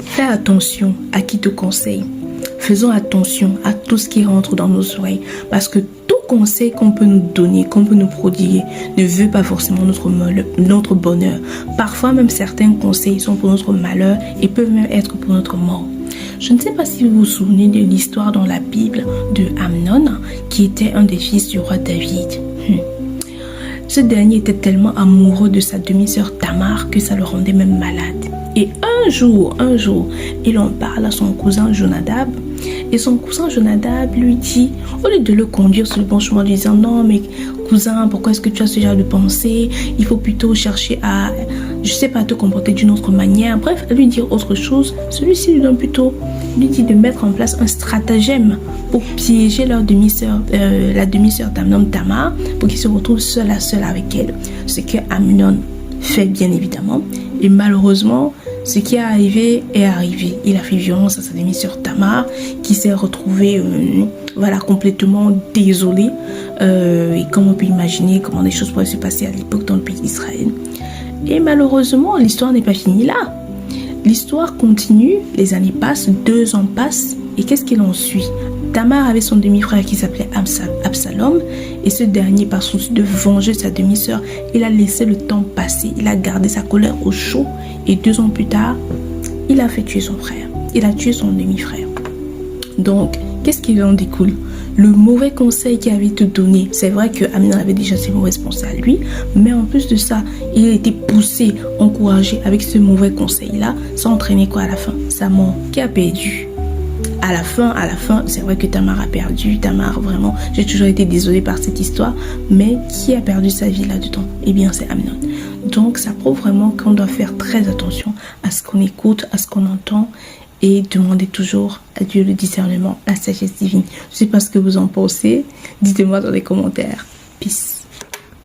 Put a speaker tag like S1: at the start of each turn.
S1: Fais attention à qui te conseille. Faisons attention à tout ce qui rentre dans nos oreilles parce que tout conseil qu'on peut nous donner, qu'on peut nous prodiguer ne veut pas forcément notre bonheur. Parfois même certains conseils sont pour notre malheur et peuvent même être pour notre mort. Je ne sais pas si vous vous souvenez de l'histoire dans la Bible de Amnon qui était un des fils du roi David. Ce dernier était tellement amoureux de sa demi-sœur Tamar que ça le rendait même malade. Et un jour, il en parle à son cousin Jonadab. Et son cousin Jonadab lui dit, au lieu de le conduire sur le bon chemin, lui disant non mais cousin, pourquoi est-ce que tu as ce genre de pensée? Il faut plutôt chercher à, je sais pas, te comporter d'une autre manière. Bref, à lui dire autre chose. Celui-ci lui donne plutôt, lui dit de mettre en place un stratagème pour piéger leur demi-sœur, la demi-sœur d'Amnon, Tamar, pour qu'il se retrouve seul à seul avec elle. Ce que Amnon fait bien évidemment. Et malheureusement, ce qui est arrivé est arrivé. Il a fait violence à sa demi-sœur Tamar, qui s'est retrouvée complètement désolée. Et comme on peut imaginer comment les choses pourraient se passer à l'époque dans le pays d'Israël. Et malheureusement, l'histoire n'est pas finie là. L'histoire continue, les années passent, 2 ans passent. Et qu'est-ce qu'il en suit? Tamar avait son demi-frère qui s'appelait Absalom. Et ce dernier, par souci de venger sa demi-sœur, il a laissé le temps passer. Il a gardé sa colère au chaud. Et 2 ans plus tard, il a fait tuer son frère. Il a tué son demi-frère. Donc, qu'est-ce qui en découle? Le mauvais conseil qu'il avait été donné, c'est vrai que Amnon avait déjà ses mauvaises pensées à lui, mais en plus de ça, il a été poussé, encouragé avec ce mauvais conseil-là. Ça entraînait quoi à la fin? Sa mort. Qui a perdu? À la fin, c'est vrai que Tamar a perdu. Tamar, vraiment, j'ai toujours été désolée par cette histoire, mais qui a perdu sa vie là-dedans? Eh bien, c'est Amnon. Donc, ça prouve vraiment qu'on doit faire très attention à ce qu'on écoute, à ce qu'on entend, et demander toujours à Dieu le discernement, la sagesse divine. Je ne sais pas ce que vous en pensez. Dites-moi dans les commentaires. Peace.